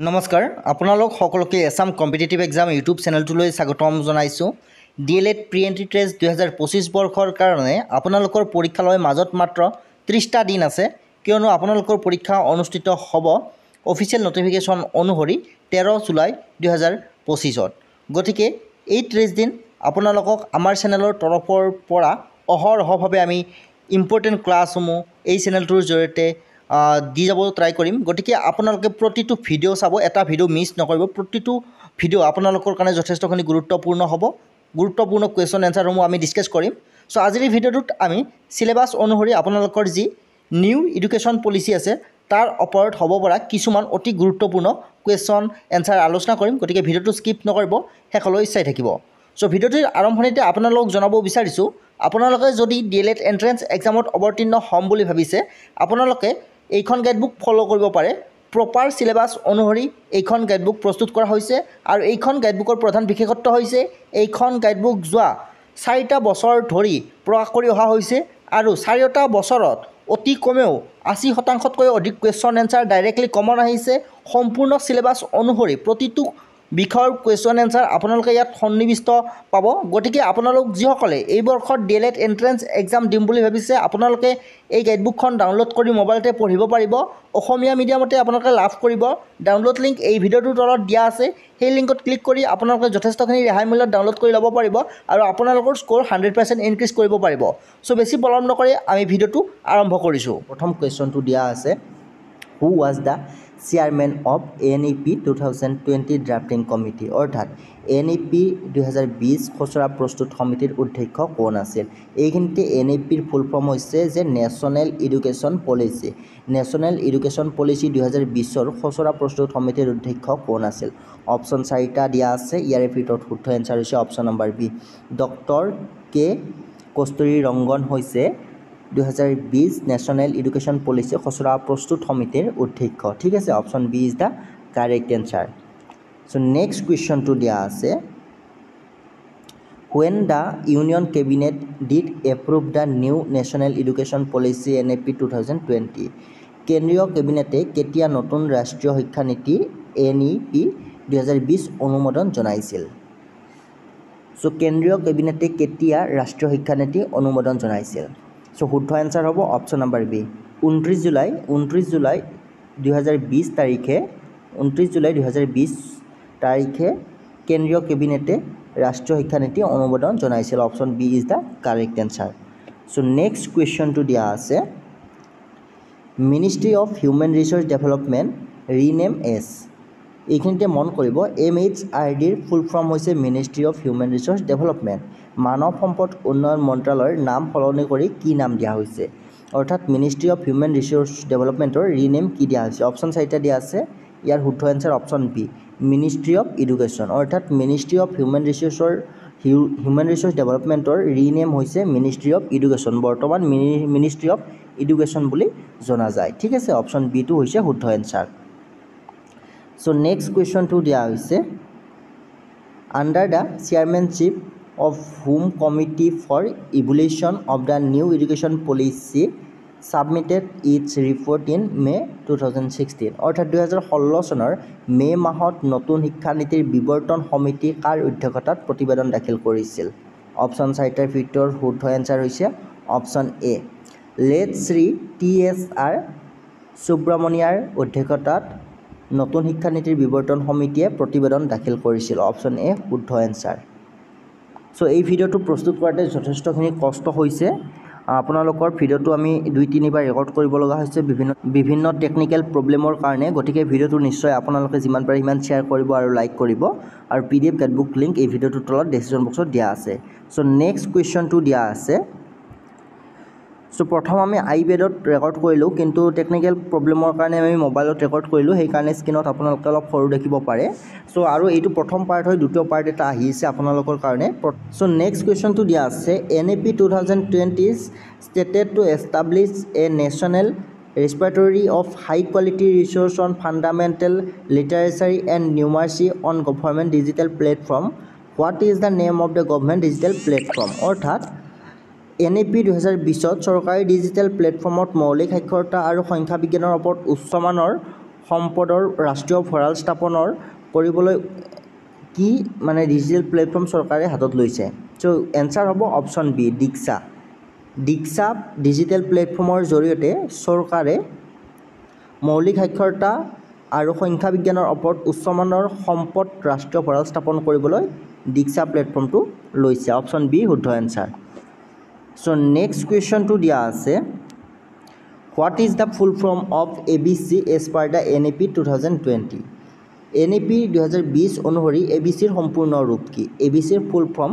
নমস্কাৰ আপোনালোক সকলোকে এছাম কম্পিটিটিভ এক্সাম ইউটিউব চেনেলটোলৈ স্বাগতম জনাইছোঁ। DLED প্ৰি এণ্ট্ৰি টেষ্ট 2025 বৰ্ষৰ কাৰণে আপোনালোকৰ পৰীক্ষালৈ মাজত মাত্ৰ 30টা দিন আছে, কিয়নো আপোনালোকৰ পৰীক্ষা অনুষ্ঠিত হ'ব অফিচিয়েল নটিফিকেশ্যন অনুসৰি 13 জুলাই 2025। গতিকে এই 30 দিন আপোনালোকক আমাৰ চেনেলৰ তৰফৰ পৰা অহৰহভাৱে আমি ইম্পৰ্টেণ্ট ক্লাছসমূহ এই চেনেলটোৰ জৰিয়তে দি যাব ট্ৰাই কৰিম। গতিকে আপোনালোকে প্ৰতিটো ভিডিঅ' চাব, এটা ভিডিঅ' মিছ নকৰিব। প্ৰতিটো ভিডিঅ' আপোনালোকৰ কাৰণে যথেষ্টখিনি গুৰুত্বপূৰ্ণ হ'ব। গুৰুত্বপূৰ্ণ কুৱেশ্যন এনচাৰসমূহ আমি ডিছকাছ কৰিম। চ' আজিৰ এই ভিডিঅ'টোত আমি চিলেবাছ অনুসৰি আপোনালোকৰ যি নিউ এডুকেশ্যন পলিচি আছে তাৰ ওপৰত হ'ব পৰা কিছুমান অতি গুৰুত্বপূৰ্ণ কুৱেশ্যন এনচাৰ আলোচনা কৰিম। গতিকে ভিডিঅ'টো স্কিপ নকৰিব, শেষলৈ চাই থাকিব। চ' ভিডিঅ'টোৰ আৰম্ভণিতে আপোনালোকক জনাব বিচাৰিছোঁ, আপোনালোকে যদি DLED এণ্ট্ৰেন্স এক্সামত অৱতীৰ্ণ হ'ম বুলি ভাবিছে, আপোনালোকে এইখন গাইডবুক ফ'ল' কৰিব পাৰে। প্ৰপাৰ চিলেবাছ অনুসৰি এইখন গাইডবুক প্ৰস্তুত কৰা হৈছে আৰু এইখন গাইডবুকৰ প্ৰধান বিশেষত্ব হৈছে এইখন গাইডবুক যোৱা 4টা বছৰ ধৰি প্ৰকাশ কৰি অহা হৈছে আৰু 4টা বছৰত অতি কমেও 80% অধিক কুৱেশ্যন এনচাৰ ডাইৰেক্টলি কমন আহিছে। সম্পূৰ্ণ চিলেবাছ অনুসৰি প্ৰতিটো বিষয়ৰ কুৱেশ্যন এনচাৰ আপোনালোকে ইয়াত সন্নিৱিষ্ট পাব। গতিকে আপোনালোক যিসকলে এই বৰ্ষত DLED এণ্ট্ৰেন্স এক্সাম দিম বুলি ভাবিছে, আপোনালোকে এই গাইডবুকখন ডাউনলোড কৰি মোবাইলতে পঢ়িব পাৰিব। অসমীয়া মিডিয়ামতে আপোনালোকে লাভ কৰিব। ডাউনলোড লিংক এই ভিডিঅ'টোৰ তলত দিয়া আছে, সেই লিংকত ক্লিক কৰি আপোনালোকে যথেষ্টখিনি ৰেহাই মূল্যত ডাউনলোড কৰি ল'ব পাৰিব আৰু আপোনালোকৰ স্ক'ৰ 100% ইনক্ৰিজ কৰিব পাৰিব। চ' বেছি পলম নকৰি আমি ভিডিঅ'টো আৰম্ভ কৰিছোঁ। প্ৰথম কুৱেশ্যনটো দিয়া আছে, who was the chairman of NEP 2020 drafting committee, অৰ্থাৎ NEP 2020 খচৰা প্ৰস্তুত সমিতিৰ অধ্যক্ষ কোন আছিল? এইখিনিতে NEPৰ ফুল ফৰ্ম হৈছে যে national education policy. National education policy 2020ৰ খচৰা প্ৰস্তুত সমিতিৰ অধ্যক্ষ কোন আছিল? অপশ্যন 4টা দিয়া আছে, ইয়াৰে ভিতৰত শুদ্ধ এনচাৰ হৈছে অপশ্যন নম্বৰ বি, ডক্টৰ কে কস্তুৰী ৰংগন হৈছে 2020 নেশ্যনেল এডুকেশ্যন পলিচি খচৰা প্ৰস্তুত সমিতিৰ অধ্যক্ষ। ঠিক আছে, option B is the correct answer. So' next কুৱেশ্যনটো দিয়া আছে, when the Union Cabinet did approve the new National Education Policy NEP 2020, কেন্দ্ৰীয় কেবিনেটে কেতিয়া নতুন ৰাষ্ট্ৰীয় শিক্ষা নীতি NEP 2020 অনুমোদন জনাইছিল? চ' কেন্দ্ৰীয় কেবিনেটে কেতিয়া ৰাষ্ট্ৰীয় শিক্ষা নীতি অনুমোদন জনাইছিল? চ' শুদ্ধ এনচাৰ হ'ব অপশ্যন নম্বৰ বি, 29 জুলাই 2020 তাৰিখে কেন্দ্ৰীয় কেবিনেটে ৰাষ্ট্ৰীয় শিক্ষা নীতি অনুমোদন জনাইছিল। Option B is the correct answer. So' next কুৱেশ্যনটো দিয়া আছে, ministry of human resource development rename as. এইখিনিতে মন কৰিব, MHRDৰ ফুল ফৰ্ম হৈছে ministry of human resource development. মানৱ সম্পদ উন্নয়ন মন্ত্ৰালয়ৰ নাম সলনি কৰি কি নাম দিয়া হৈছে? অৰ্থাৎ মিনিষ্ট্ৰী অফ হিউমেন ৰিচ'ৰ্চ ডেভেলপমেণ্টৰ ৰিনেম কি দিয়া হৈছে? অপশ্যন 4টা দিয়া আছে, ইয়াৰ শুদ্ধ answer option B, ministry of education. অৰ্থাৎ মিনিষ্ট্ৰী অফ হিউমেন ৰিচ'ৰ্চ ডেভেলপমেণ্টৰ ৰিনেম হৈছে মিনিষ্ট্ৰী অফ এডুকেশ্যন। বৰ্তমান মিনিষ্ট্ৰী অফ এডুকেশ্যন বুলি জনা যায়। ঠিক আছে, অপশ্যন বিটো হৈছে শুদ্ধ এনচাৰ। চ' নেক্সট কুৱেশ্যনটো দিয়া হৈছে, under the chairmanship of whom committee for evaluation of the new education policy submitted its report in May 2016, অৰ্থাৎ 2016 চনৰ মে' মাহত নতুন শিক্ষানীতিৰ বিৱৰ্তন সমিতি কাৰ অধ্যক্ষতাত প্ৰতিবেদন দাখিল কৰিছিল? অপশ্যন 4টাৰ ভিতৰত শুদ্ধ এনচাৰ হৈছে option A, late Shri TSR সুব্ৰমণিয়াৰ অধ্যক্ষতাত নতুন শিক্ষানীতিৰ বিৱৰ্তন সমিতিয়ে প্ৰতিবেদন দাখিল কৰিছিল। অপশ্যন এ শুদ্ধ এনচাৰ। চ' এই ভিডিঅ'টো প্ৰস্তুত কৰাতে যথেষ্টখিনি কষ্ট হৈছে। আপোনালোকৰ ভিডিঅ'টো আমি 2-3 বাৰ ৰেকৰ্ড কৰিব লগা হৈছে বিভিন্ন টেকনিকেল প্ৰব্লেমৰ কাৰণে। গতিকে ভিডিঅ'টো নিশ্চয় আপোনালোকে যিমান পাৰে সিমান শ্বেয়াৰ কৰিব আৰু লাইক কৰিব, আৰু PDF গাইডবুক লিংক এই ভিডিঅ'টোৰ তলত ডেছক্ৰিপশ্যন বক্সত দিয়া আছে। চ' নেক্সট কুৱেশ্যনটো দিয়া আছে, চ' প্ৰথম আমি iPadত ৰেকৰ্ড কৰিলোঁ, কিন্তু টেকনিকেল প্ৰব্লেমৰ কাৰণে আমি মোবাইলত ৰেকৰ্ড কৰিলোঁ, সেইকাৰণে স্ক্ৰীনত আপোনালোকে অলপ সৰু দেখিব পাৰে। চ' আৰু এইটো প্ৰথম পাৰ্ট হয়, দ্বিতীয় পাৰ্ট এটা আহিছে আপোনালোকৰ কাৰণে। চ' নেক্সট কুৱেশ্যনটো দিয়া আছে, NEP 2020 stated to establish a national repository of high quality resource on fundamental literacy and numeracy on government digital platform. What is the name of the government digital platform? অৰ্থাৎ NEP 2020ত চৰকাৰী digital প্লেটফৰ্মত মৌলিক সাক্ষৰতা আৰু সংখ্যা বিজ্ঞানৰ ওপৰত উচ্চমানৰ সম্পদৰ ৰাষ্ট্ৰীয় ভঁৰাল স্থাপনৰ কৰিবলৈ কি মানে ডিজিটেল প্লেটফৰ্ম চৰকাৰে হাতত লৈছে চ' এনচাৰ হ'ব অপশ্যন বি দীক্ষা দীক্ষা ডিজিটেল প্লেটফৰ্মৰ জৰিয়তে চৰকাৰে মৌলিক সাক্ষৰতা আৰু সংখ্যা বিজ্ঞানৰ ওপৰত উচ্চমানৰ সম্পদ ৰাষ্ট্ৰীয় ভঁৰাল স্থাপন কৰিবলৈ দীক্ষা প্লেটফৰ্মটো লৈছে অপশ্যন বি শুদ্ধ এনচাৰ চ' নেক্সট কুৱেশ্যনটো দিয়া আছে what is the full form of ABC as per the NEP 2020 NEP 2020 অনুসৰি ABCৰ সম্পূৰ্ণ ৰূপ কি ABCৰ ফুল ফৰ্ম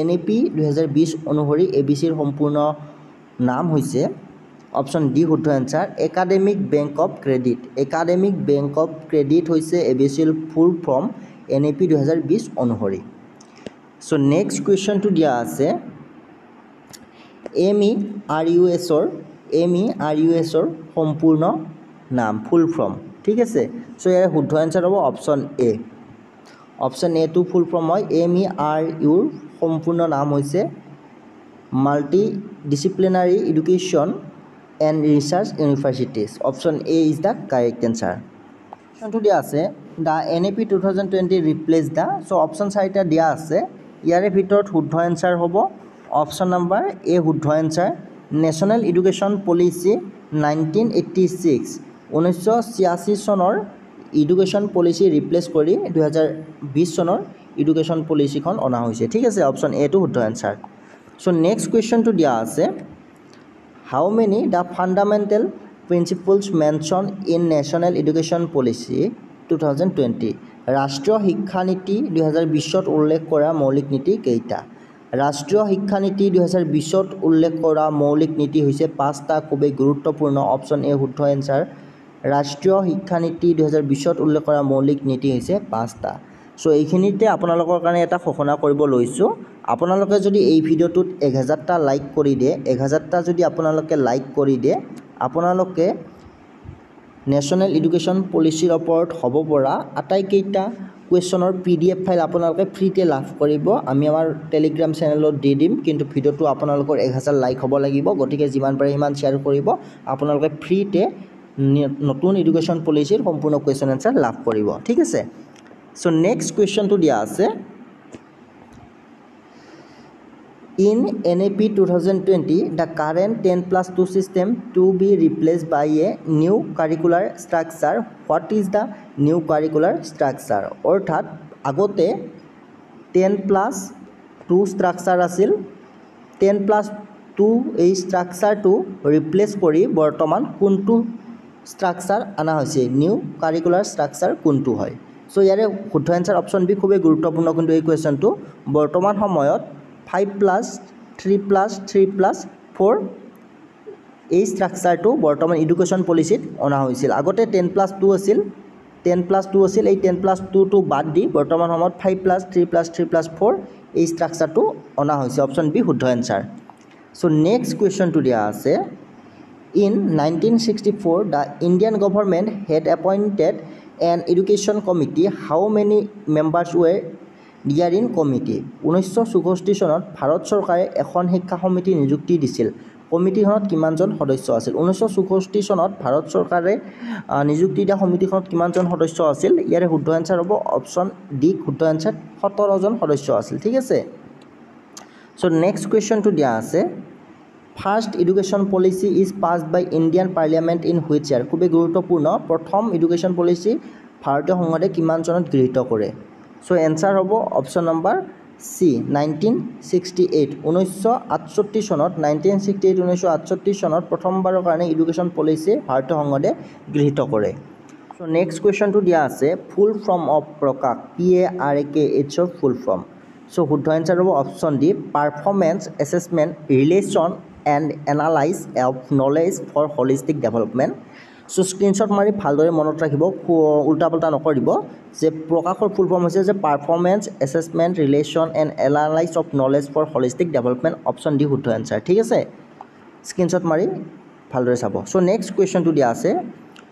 NEP 2020 অনুসৰি ABCৰ সম্পূৰ্ণ নাম হৈছে অপশ্যন ডি শুদ্ধ answer academic bank of credit academic bank of credit হৈছে ABCৰ ফুল ফৰ্ম NEP 2020 অনুসৰি চ' নেক্সট কুৱেশ্যনটো দিয়া আছে MERUSৰ সম্পূৰ্ণ নাম ফুল ফৰ্ম ঠিক আছে চ' ইয়াৰ শুদ্ধ এনচাৰ হ'ব অপশ্যন এ অপশ্যন এ টো ফুল ফৰ্ম হয় MERUৰ সম্পূৰ্ণ নাম হৈছে multi disciplinary education and research universities option A is the correct answer অপশ্যনটো দিয়া আছে the NEP 2020 replace the so' option চাৰিটা দিয়া আছে ইয়াৰে ভিতৰত শুদ্ধ এনচাৰ হ'ব অপশ্যন নাম্বাৰ এ শুদ্ধ এনচাৰ নেশ্যনেল এডুকেশ্যন পলিচি 1986 চনৰ এডুকেশ্যন পলিচি ৰিপ্লেচ কৰি 2020 চনৰ এডুকেশ্যন পলিচিখন অনা হৈছে ঠিক আছে অপশ্যন এ টো শুদ্ধ এনচাৰ চ' নেক্সট কুৱেশ্যনটো দিয়া আছে how many the fundamental principles mention in national education policy 2020 ৰাষ্ট্ৰীয় শিক্ষানীতি 2020ত উল্লেখ কৰা মৌলিক নীতি কেইটা ৰাষ্ট্ৰীয় শিক্ষানীতি 2020ত উল্লেখ কৰা মৌলিক নীতি হৈছে 5টা খুবেই গুৰুত্বপূৰ্ণ অপশ্যন এ শুদ্ধ এনচাৰ ৰাষ্ট্ৰীয় শিক্ষানীতি 2020ত উল্লেখ কৰা মৌলিক নীতি হৈছে 5টা চ' এইখিনিতে আপোনালোকৰ কাৰণে এটা ঘোষণা কৰিব লৈছোঁ আপোনালোকে যদি এই ভিডিঅ'টোত 1000টা লাইক কৰি দিয়ে 1000টা যদি আপোনালোকে লাইক কৰি দিয়ে আপোনালোকে নেশ্যনেল এডুকেশ্যন পলিচিৰ ওপৰত হ'ব পৰা আটাইকেইটা কুৱেশ্যনৰ PDF ফাইল আপোনালোকে ফ্ৰীতে লাভ কৰিব আমি আমাৰ টেলিগ্ৰাম চেনেলত দি দিম কিন্তু ভিডিঅ'টো আপোনালোকৰ 1000 লাইক হ'ব লাগিব গতিকে যিমান পাৰে সিমান শ্বেয়াৰ কৰিব আপোনালোকে ফ্ৰীতে নতুন এডুকেশ্যন পলিচিৰ সম্পূৰ্ণ কুৱেশ্যন এনচাৰ লাভ কৰিব ঠিক আছে চ' নেক্সট কুৱেশ্যনটো দিয়া আছে In NEP 2020, the current 10+2 system to be replaced by a new curricular structure. What is the new curricular structure? অৰ্থাৎ আগতে 10+2 structure আছিল 10+2 এই structureটো replace কৰি বৰ্তমান কোনটো structure আনা হৈছে নিউ কাৰিকুলাৰ structure কোনটো হয় সো ইয়াৰে শুদ্ধ এনসাৰ অপশ্যন বি খুবেই গুৰুত্বপূৰ্ণ কিন্তু এই কুৱেশ্যনটো বৰ্তমান সময়ত 5+3+3+4 এই ষ্ট্ৰাকচাৰটো বৰ্তমান এডুকেশ্যন পলিচিত অনা হৈছিল আগতে 10+2 আছিল এই 10+2 টো বাদ দি বৰ্তমান সময়ত 5+3+3+4 এই ষ্ট্ৰাকচাৰটো অনা হৈছে অপশ্যন বি শুদ্ধ এনসাৰ সো নেক্সট কুৱেশ্যনটো দিয়া আছে In 1964 the Indian government had appointed an education committee. How many members were Diarin committee 1964 চনত ভাৰত চৰকাৰে এখন শিক্ষা সমিতি নিযুক্তি দিছিল কমিটিখনত কিমানজন সদস্য আছিল 1964 চনত ভাৰত চৰকাৰে নিযুক্তি দিয়া সমিতিখনত কিমানজন সদস্য আছিল ইয়াৰে শুদ্ধ এনসাৰ হ'ব অপশ্যন ডি শুদ্ধ এনসাৰ 17 জন সদস্য আছিল ঠিক আছে সো নেক্সট কুৱেশ্যনটো দিয়া আছে First education policy is passed by Indian Parliament in which year খুবই গুৰুত্বপূৰ্ণ প্ৰথম এডুকেশ্যন পলিচি ভাৰতীয় সংসদে কিমান চনত গৃহীত কৰে সো এনসাৰ হ'ব অপশ্যন নম্বৰ সি 1968 চনত 1968 চনত প্ৰথমবাৰৰ কাৰণে এডুকেশ্যন পলিচি ভাৰতীয় সংসদে গৃহীত কৰে সো নেক্সট কুৱেশ্যনটো দিয়া আছে ফুল ফৰ্ম অফ প্ৰকাশ PARKH ৰ ফুল ফৰ্ম সো শুদ্ধ এনসাৰ হ'ব option D performance assessment relation and analyze of knowledge for holistic development so screenshot mari bhaldore monot rakhibo ulta palta nokoribo je prokashor full form hoise je performance assessment relation and analyze of knowledge for holistic development option d শুদ্ধ answer ঠিক আছে screenshot mari bhaldore sabo so next question to dia ase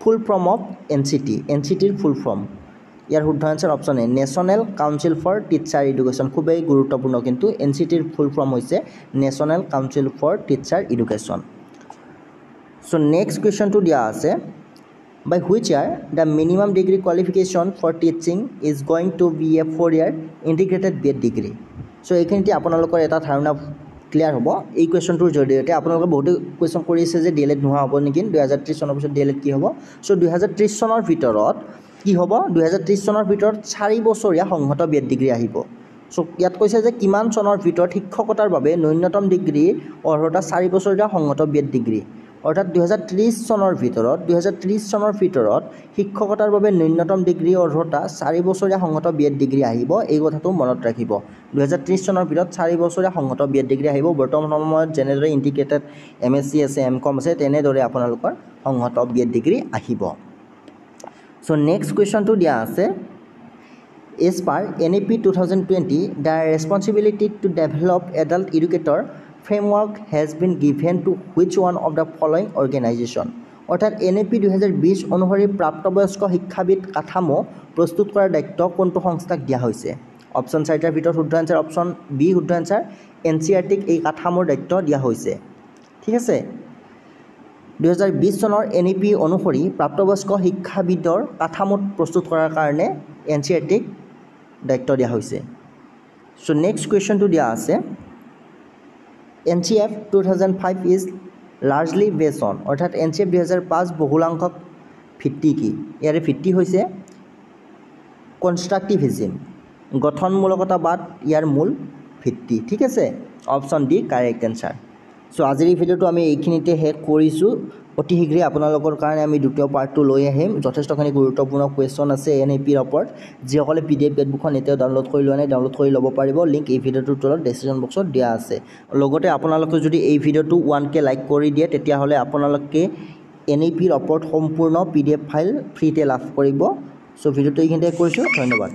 full form of NCT ৰ full form ইয়াৰ শুদ্ধ answer option A national council for teacher education খুবেই গুৰুত্বপূৰ্ণ কিন্তু NCTৰ ফুল ফৰ্ম হৈছে national council for teacher education so next কুৱেশ্যনটো দিয়া আছে By which year the minimum degree qualification for teaching is going to be a 4-year integrated B.Ed degree. So এইখিনিতে আপোনালোকৰ এটা ধাৰণা ক্লিয়াৰ হ'ব এই কুৱেশ্যনটোৰ জৰিয়তে আপোনালোকে বহুতো কুৱেশ্যন কৰি আছে যে DLED নোহোৱা হ'ব নেকি 2030 চনৰ পিছত DLED কি হ'ব সো 2030 চনৰ ভিতৰত কি হ'ব 2030 চনৰ ভিতৰত 4 বছৰীয়া সংহত B.Ed ডিগ্ৰী আহিব সো ইয়াত কৈছে যে কিমান চনৰ ভিতৰত শিক্ষকতাৰ বাবে ন্যূনতম ডিগ্ৰী অৰ্হতা 4 বছৰীয়া সংহত B.Ed ডিগ্ৰী অৰ্থাৎ 2030 চনৰ ভিতৰত শিক্ষকতাৰ বাবে ন্যূনতম ডিগ্ৰী অৰ্হতা 4 বছৰীয়া সংহত B.Ed ডিগ্ৰী আহিব এই কথাটো মনত ৰাখিব 2030 চনৰ ভিতৰত 4 বছৰীয়া সংহত B.Ed ডিগ্ৰী আহিব বৰ্তমান সময়ত যেনেদৰে ইন্টিগ্ৰেটেড MSc আছে MCom আছে তেনেদৰে আপোনালোকৰ সংহত B.Ed ডিগ্ৰী আহিব সো নেক্সট কুৱেশ্যনটো দিয়া আছে As per NEP 2020 the responsibility to develop adult educator framework has been given to which one of the following organization অৰ্থাৎ NEP 2020 অনুসৰি প্ৰাপ্তবয়স্ক শিক্ষাবিদ কাঠামো প্ৰস্তুত কৰাৰ দায়িত্ব কোনটো সংস্থাক দিয়া হৈছে অপচন 4টাৰ ভিতৰত শুদ্ধ আনসাৰ অপচন বি শুদ্ধ আনসাৰ NCERT এই কাঠামোৰ দায়িত্ব দিয়া হৈছে ঠিক আছে 2020 চনৰ NEP অনুসৰি প্ৰাপ্তবয়স্ক শিক্ষাবিদৰ কাঠামো প্ৰস্তুত কৰাৰ কাৰণে NCERT দায়িত্ব দিয়া হৈছে সো নেক্সট কুৱেশ্যনটো দিয়া আছে NCF 2005 is largely based on অৰ্থাৎ NCF 2005 বহুলাংশক ভিত্তি কি ইয়াৰে ভিত্তি হৈছে কনষ্ট্ৰাকটিভিজম গঠনমূলকতাবাদ ইয়াৰ মূল ভিত্তি ঠিক আছে option D correct answer so আজিৰ এই ভিডিওটো আমি এইখিনিতে শেষ কৰিছোঁ অতি শীঘ্ৰে আপোনালোকৰ কাৰণে আমি দ্বিতীয় পাৰ্টটো লৈ আহিম যথেষ্টখিনি গুৰুত্বপূৰ্ণ কুৱেশ্যন আছে NEPৰ ওপৰত যিসকলে PDF বেটবুকখন এতিয়াও ডাউনলোড কৰি লোৱা নাই ডাউনলোড কৰি ল'ব পাৰিব লিংক এই ভিডিওটোৰ তলত ডেসক্ৰিপশ্যন বক্সত দিয়া আছে লগতে আপোনালোকে যদি এই ভিডিওটো 1K লাইক কৰি দিয়ে তেতিয়াহ'লে আপোনালোকে NEPৰ ওপৰত সম্পূৰ্ণ PDF ফাইল ফ্ৰীতে লাভ কৰিব সো ভিডিওটো এইখিনিতে কৰিছোঁ ধন্যবাদ